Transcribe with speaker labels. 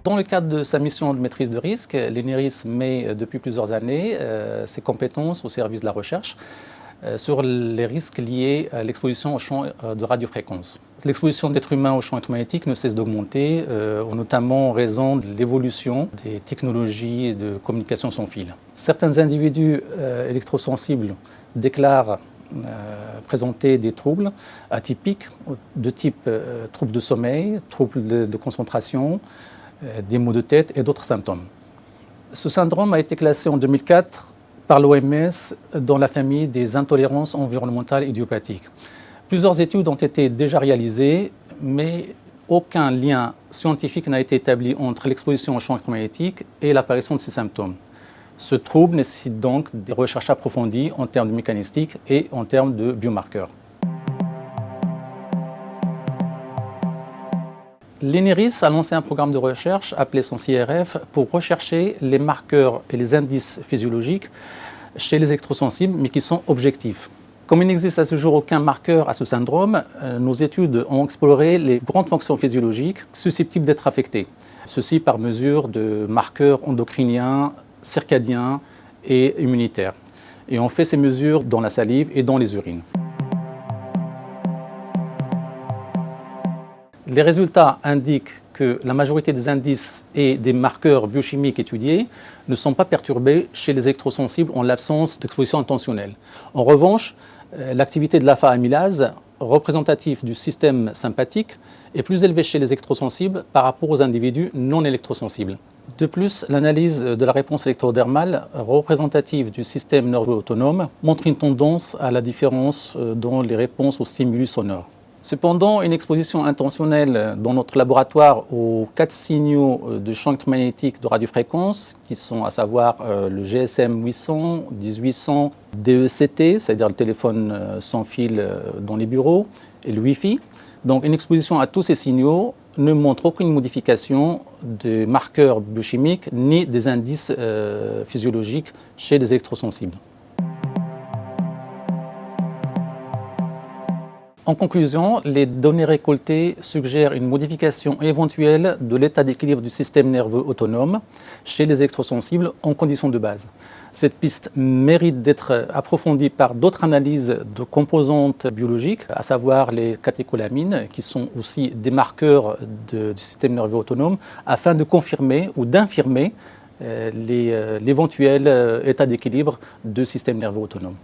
Speaker 1: Dans le cadre de sa mission de maîtrise de risque, l'ENIRIS met depuis plusieurs années ses compétences au service de la recherche sur les risques liés à l'exposition au champ de radiofréquence. L'exposition d'êtres humains au champ électromagnétique ne cesse d'augmenter, notamment en raison de l'évolution des technologies de communication sans fil. Certains individus électrosensibles déclarent présenter des troubles atypiques de type troubles de sommeil, troubles de concentration, des maux de tête et d'autres symptômes. Ce syndrome a été classé en 2004 par l'OMS dans la famille des intolérances environnementales idiopathiques. Plusieurs études ont été déjà réalisées, mais aucun lien scientifique n'a été établi entre l'exposition au champ électromagnétique et l'apparition de ces symptômes. Ce trouble nécessite donc des recherches approfondies en termes de mécanistique et en termes de biomarqueurs. L'ENIRIS a lancé un programme de recherche appelé son CRF pour rechercher les marqueurs et les indices physiologiques chez les électrosensibles, mais qui sont objectifs. Comme il n'existe à ce jour aucun marqueur à ce syndrome, nos études ont exploré les grandes fonctions physiologiques susceptibles d'être affectées. Ceci par mesure de marqueurs endocriniens, circadiens et immunitaires. Et on fait ces mesures dans la salive et dans les urines. Les résultats indiquent que la majorité des indices et des marqueurs biochimiques étudiés ne sont pas perturbés chez les électrosensibles en l'absence d'exposition intentionnelle. En revanche, l'activité de l'alpha-amylase, représentative du système sympathique, est plus élevée chez les électrosensibles par rapport aux individus non électrosensibles. De plus, l'analyse de la réponse électrodermale représentative du système nerveux autonome montre une tendance à la différence dans les réponses aux stimulus sonores. Cependant, une exposition intentionnelle dans notre laboratoire aux 4 signaux de champ électromagnétique de radiofréquence, qui sont à savoir le GSM 800, 1800, DECT, c'est-à-dire le téléphone sans fil dans les bureaux, et le Wi-Fi. Donc une exposition à tous ces signaux ne montre aucune modification des marqueurs biochimiques ni des indices physiologiques chez les électrosensibles. En conclusion, les données récoltées suggèrent une modification éventuelle de l'état d'équilibre du système nerveux autonome chez les électrosensibles en conditions de base. Cette piste mérite d'être approfondie par d'autres analyses de composantes biologiques, à savoir les catécholamines, qui sont aussi des marqueurs du système nerveux autonome, afin de confirmer ou d'infirmer l'éventuel état d'équilibre du système nerveux autonome.